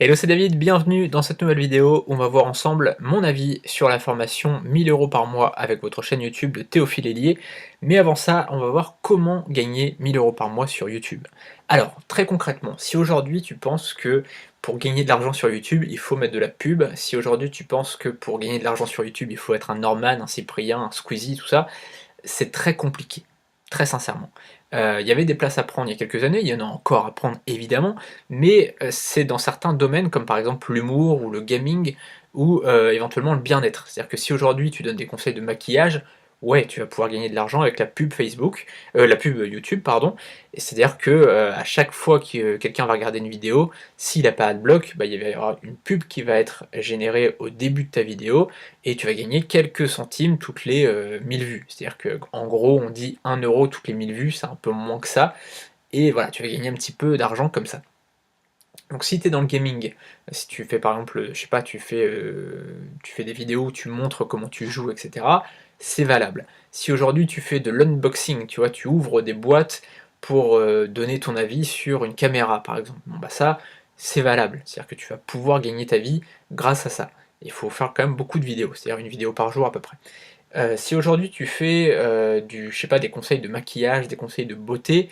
Hello, c'est David, bienvenue dans cette nouvelle vidéo où on va voir ensemble mon avis sur la formation 1000 € par mois avec votre chaîne YouTube de Théophile Hélier. Mais avant ça, on va voir comment gagner 1000 € par mois sur YouTube. Alors, très concrètement, si aujourd'hui tu penses que pour gagner de l'argent sur YouTube, il faut mettre de la pub, si aujourd'hui tu penses que pour gagner de l'argent sur YouTube, il faut être un Norman, un Cyprien, un Squeezie, tout ça, c'est très compliqué, très sincèrement. Il y avait des places à prendre il y a quelques années, il y en a encore à prendre évidemment, mais c'est dans certains domaines comme par exemple l'humour ou le gaming ou éventuellement le bien-être. C'est-à-dire que si aujourd'hui tu donnes des conseils de maquillage, ouais, tu vas pouvoir gagner de l'argent avec la pub Facebook, la pub YouTube, pardon. Et c'est-à-dire que à chaque fois que quelqu'un va regarder une vidéo, s'il n'a pas AdBlock, bah, il va y avoir une pub qui va être générée au début de ta vidéo et tu vas gagner quelques centimes toutes les 1000 vues. C'est-à-dire que en gros, on dit 1 euro toutes les 1000 vues, c'est un peu moins que ça. Et voilà, tu vas gagner un petit peu d'argent comme ça. Donc si tu es dans le gaming, si tu fais par exemple, je sais pas, tu fais des vidéos où tu montres comment tu joues, etc., c'est valable. Si aujourd'hui tu fais de l'unboxing, tu vois, tu ouvres des boîtes pour donner ton avis sur une caméra par exemple, bon bah ça, c'est valable. C'est-à-dire que tu vas pouvoir gagner ta vie grâce à ça. Il faut faire quand même beaucoup de vidéos, c'est-à-dire une vidéo par jour à peu près. Si aujourd'hui tu fais je sais pas, des conseils de maquillage, des conseils de beauté,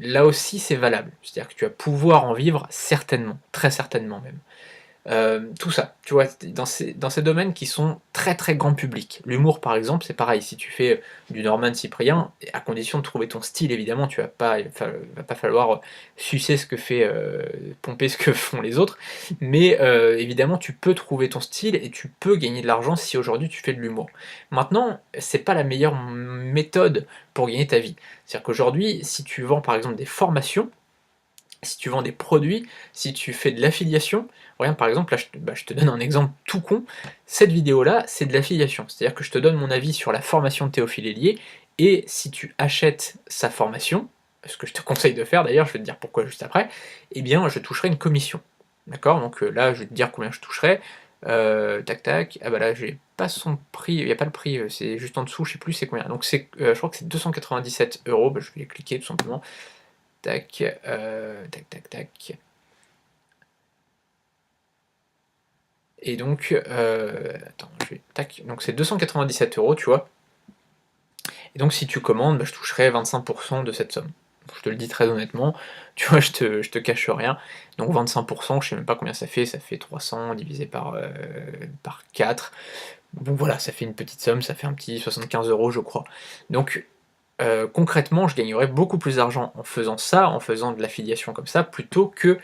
là aussi c'est valable. C'est-à-dire que tu vas pouvoir en vivre certainement, très certainement même. Tout ça, tu vois, dans ces domaines qui sont très très grand public. L'humour par exemple, c'est pareil, si tu fais du Norman Cyprien, à condition de trouver ton style évidemment, va pas falloir sucer ce que fait, pomper ce que font les autres, mais évidemment tu peux trouver ton style et tu peux gagner de l'argent si aujourd'hui tu fais de l'humour. Maintenant, c'est pas la meilleure méthode pour gagner ta vie. C'est-à-dire qu'aujourd'hui, si tu vends par exemple des formations, si tu vends des produits, si tu fais de l'affiliation, regarde par exemple, là je te donne un exemple tout con, cette vidéo-là c'est de l'affiliation, c'est-à-dire que je te donne mon avis sur la formation de Théophile Hélier, et si tu achètes sa formation, ce que je te conseille de faire d'ailleurs, je vais te dire pourquoi juste après, eh bien je toucherai une commission. D'accord? Donc là je vais te dire combien je toucherai, tac tac, ah bah là j'ai pas son prix, il n'y a pas le prix, c'est juste en dessous, je sais plus c'est combien, donc je crois que c'est 297 €, bah, je vais cliquer tout simplement. Tac, tac, tac, tac. Et donc, attends, tac, donc c'est 297 €, tu vois. Et donc si tu commandes, bah, je toucherai 25% de cette somme. Je te le dis très honnêtement, tu vois, je te cache rien. Donc 25%, je sais même pas combien ça fait 300 divisé par 4. Donc voilà, ça fait une petite somme, ça fait un petit 75 € je crois. Donc concrètement, je gagnerais beaucoup plus d'argent en faisant ça, en faisant de l'affiliation comme ça, plutôt que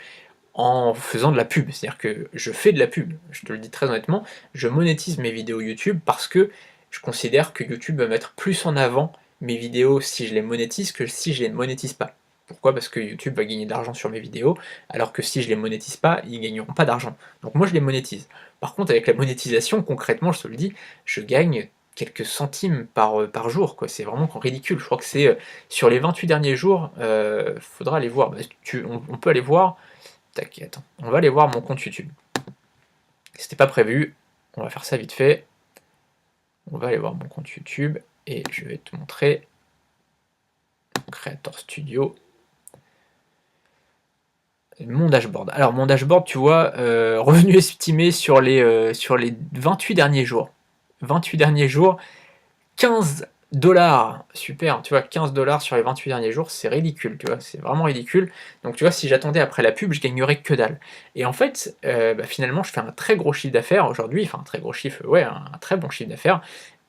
en faisant de la pub. C'est-à-dire que je fais de la pub, je te le dis très honnêtement, je monétise mes vidéos YouTube parce que je considère que YouTube va mettre plus en avant mes vidéos si je les monétise que si je les monétise pas. Pourquoi? Parce que YouTube va gagner de l'argent sur mes vidéos, alors que si je les monétise pas, ils gagneront pas d'argent. Donc moi je les monétise. Par contre avec la monétisation, concrètement, je te le dis, je gagne quelques centimes par jour, quoi. C'est vraiment ridicule. Je crois que c'est sur les 28 derniers jours, faudra aller voir. Bah, on peut aller voir. Tac, attends, on va aller voir mon compte YouTube. C'était pas prévu, on va faire ça vite fait. On va aller voir mon compte YouTube et je vais te montrer Creator Studio. Mon dashboard. Alors mon dashboard, tu vois, revenu estimé sur les 28 derniers jours. 28 derniers jours, 15 $, super, tu vois, 15 $ sur les 28 derniers jours, c'est ridicule, tu vois, c'est vraiment ridicule. Donc tu vois, si j'attendais après la pub, je gagnerais que dalle. Et en fait, bah, finalement, je fais un très gros chiffre d'affaires aujourd'hui, enfin un très gros chiffre, ouais, un très bon chiffre d'affaires,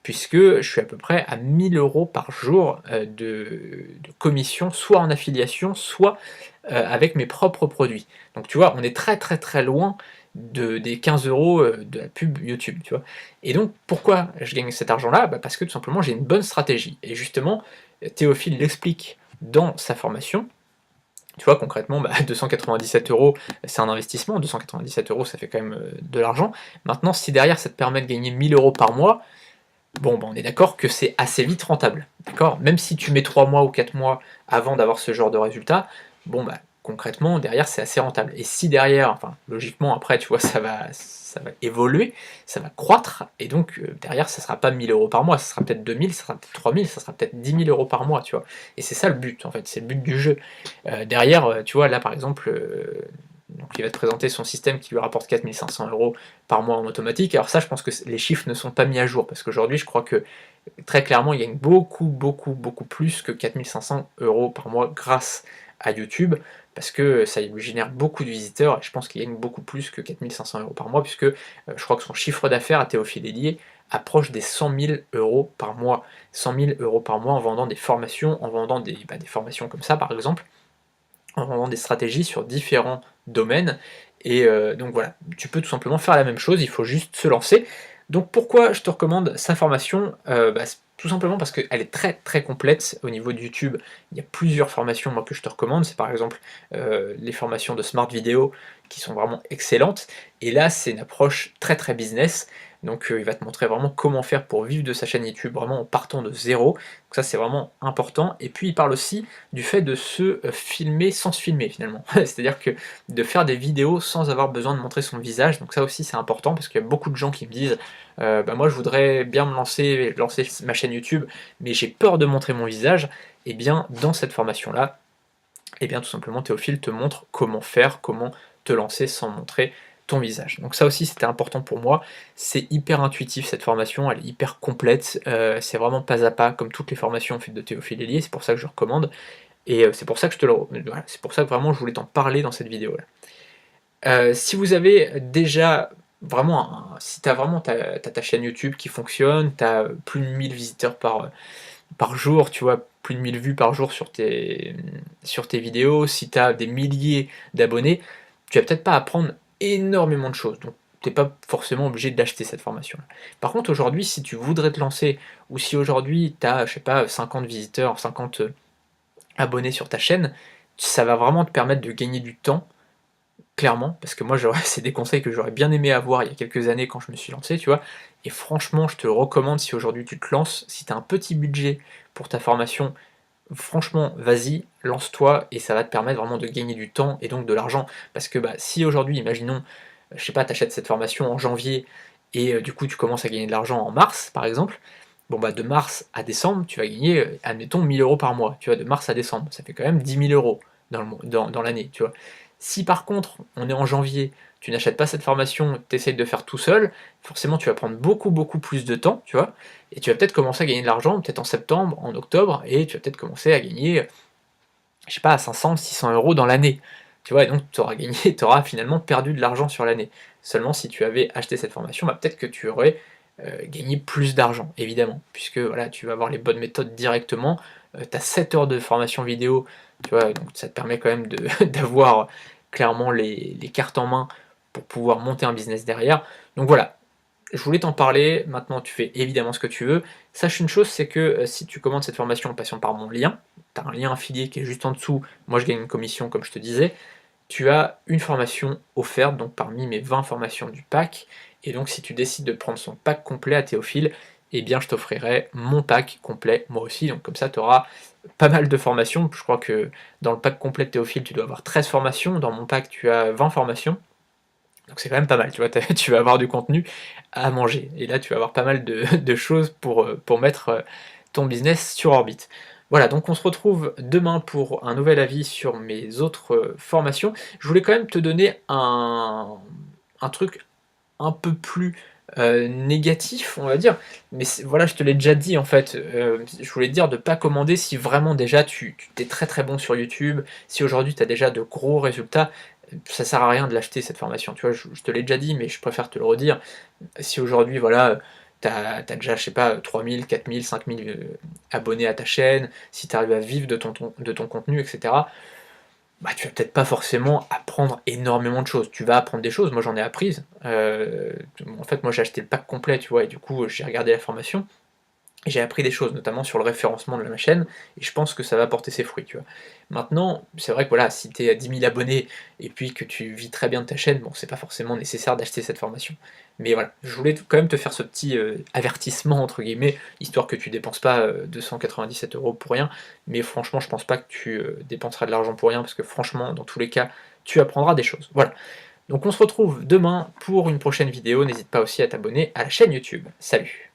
puisque je suis à peu près à 1000 € par jour de commission, soit en affiliation, soit avec mes propres produits. Donc tu vois, on est très très très loin des 15 € de la pub YouTube, tu vois. Et donc pourquoi je gagne cet argent-là? Bah, parce que tout simplement j'ai une bonne stratégie. Et justement, Théophile l'explique dans sa formation. Tu vois, concrètement, bah, 297 €, c'est un investissement. 297 € ça fait quand même de l'argent. Maintenant, si derrière ça te permet de gagner 1000 € par mois, bon, bah, on est d'accord que c'est assez vite rentable. D'accord? Même si tu mets 3 mois ou 4 mois avant d'avoir ce genre de résultat, bon, bah, concrètement, derrière, c'est assez rentable. Et si derrière, enfin, logiquement, après, tu vois, ça va évoluer, ça va croître, et donc, derrière, ça sera pas 1000 € par mois, ça sera peut-être 2000, ça sera peut-être 3000, ça sera peut-être 10 000 € par mois, tu vois. Et c'est ça le but, en fait, c'est le but du jeu. Derrière, tu vois, là, par exemple, Donc il va te présenter son système qui lui rapporte 4 500 € par mois en automatique. Alors ça, je pense que les chiffres ne sont pas mis à jour, parce qu'aujourd'hui, je crois que très clairement, il gagne beaucoup plus que 4 500 € par mois grâce à YouTube, parce que ça lui génère beaucoup de visiteurs, et je pense qu'il gagne beaucoup plus que 4 500 € par mois, puisque je crois que son chiffre d'affaires à Théophile Hélier approche des 100 000 € par mois. 100 000 € par mois en vendant des formations, en vendant des formations comme ça par exemple, en vendant des stratégies sur différents domaines. Et donc voilà, tu peux tout simplement faire la même chose, il faut juste se lancer. Donc pourquoi je te recommande sa formation? Tout simplement parce qu'elle est très complète au niveau de YouTube. Il y a plusieurs formations moi, que je te recommande, c'est par exemple les formations de Smart Vidéo qui sont vraiment excellentes, et là c'est une approche très business. Donc il va te montrer vraiment comment faire pour vivre de sa chaîne YouTube, vraiment en partant de zéro. Donc ça c'est vraiment important. Et puis il parle aussi du fait de se filmer sans se filmer finalement. C'est-à-dire que de faire des vidéos sans avoir besoin de montrer son visage. Donc ça aussi c'est important, parce qu'il y a beaucoup de gens qui me disent moi je voudrais bien me lancer ma chaîne YouTube, mais j'ai peur de montrer mon visage. Et bien dans cette formation-là, et bien tout simplement Théophile te montre comment faire, comment te lancer sans montrer ton visage. Donc ça aussi c'était important pour moi, c'est hyper intuitif cette formation, elle est hyper complète, c'est vraiment pas à pas comme toutes les formations faites de Théophile Hélier, c'est pour ça que je recommande, et c'est pour ça que voilà, c'est pour ça que vraiment je voulais t'en parler dans cette vidéo là. Si vous avez déjà vraiment si tu as vraiment ta chaîne YouTube qui fonctionne, tu as plus de 1000 visiteurs par jour, tu vois, plus de 1000 vues par jour sur tes vidéos, si tu as des milliers d'abonnés, tu vas peut-être pas apprendre énormément de choses, donc tu n'es pas forcément obligé d'acheter cette formation-là. Par contre, aujourd'hui, si tu voudrais te lancer, ou si aujourd'hui tu as, je sais pas, 50 visiteurs, 50 abonnés sur ta chaîne, ça va vraiment te permettre de gagner du temps, clairement, parce que moi c'est des conseils que j'aurais bien aimé avoir il y a quelques années quand je me suis lancé, tu vois, et franchement je te recommande, si aujourd'hui tu te lances, si tu as un petit budget pour ta formation, franchement vas-y, lance-toi, et ça va te permettre vraiment de gagner du temps et donc de l'argent, parce que si aujourd'hui, imaginons, je sais pas, tu achètes cette formation en janvier, et du coup tu commences à gagner de l'argent en mars par exemple, bon de mars à décembre, tu vas gagner, admettons 1000 € par mois, tu vois, de mars à décembre, ça fait quand même 10 000 € dans l'année, tu vois. Si par contre, on est en janvier, tu n'achètes pas cette formation, tu essayes de faire tout seul, forcément tu vas prendre beaucoup plus de temps, tu vois, et tu vas peut-être commencer à gagner de l'argent, peut-être en septembre, en octobre, et tu vas peut-être commencer à gagner, je sais pas, 500 600 € dans l'année, tu vois, et donc tu auras gagné, tu auras finalement perdu de l'argent sur l'année. Seulement si tu avais acheté cette formation, peut-être que tu aurais gagné plus d'argent, évidemment, puisque voilà, tu vas avoir les bonnes méthodes directement, tu as 7 heures de formation vidéo, tu vois, donc ça te permet quand même d'avoir clairement les cartes en main pour pouvoir monter un business derrière. Donc voilà, je voulais t'en parler, maintenant tu fais évidemment ce que tu veux. Sache une chose, c'est que si tu commandes cette formation en passant par mon lien, tu as un lien affilié qui est juste en dessous, moi je gagne une commission comme je te disais, tu as une formation offerte, donc parmi mes 20 formations du pack, et donc si tu décides de prendre son pack complet à Théophile, eh bien je t'offrirai mon pack complet moi aussi, donc comme ça tu auras pas mal de formations. Je crois que dans le pack complet de Théophile tu dois avoir 13 formations, dans mon pack tu as 20 formations, donc c'est quand même pas mal, tu vois, tu vas avoir du contenu à manger, et là tu vas avoir pas mal de choses pour mettre ton business sur orbite. Voilà, donc on se retrouve demain pour un nouvel avis sur mes autres formations. Je voulais quand même te donner un truc un peu plus négatif, on va dire, mais voilà, je te l'ai déjà dit en fait, je voulais te dire de pas commander si vraiment déjà tu es très bon sur YouTube, si aujourd'hui tu as déjà de gros résultats, ça sert à rien de l'acheter cette formation, tu vois, je te l'ai déjà dit, mais je préfère te le redire. Si aujourd'hui, voilà, t'as déjà, je sais pas, 3000, 4000, 5000 abonnés à ta chaîne, si tu arrives à vivre de ton contenu, etc., tu vas peut-être pas forcément apprendre énormément de choses. Tu vas apprendre des choses, moi j'en ai apprises. En fait, moi j'ai acheté le pack complet, tu vois, et du coup j'ai regardé la formation, et j'ai appris des choses, notamment sur le référencement de ma chaîne, et je pense que ça va porter ses fruits, tu vois. Maintenant, c'est vrai que voilà, si tu es à 10 000 abonnés, et puis que tu vis très bien de ta chaîne, bon, c'est pas forcément nécessaire d'acheter cette formation. Mais voilà, je voulais quand même te faire ce petit avertissement, entre guillemets, histoire que tu dépenses pas 297 € pour rien, mais franchement, je pense pas que tu dépenseras de l'argent pour rien, parce que franchement, dans tous les cas, tu apprendras des choses. Voilà. Donc on se retrouve demain pour une prochaine vidéo, n'hésite pas aussi à t'abonner à la chaîne YouTube. Salut!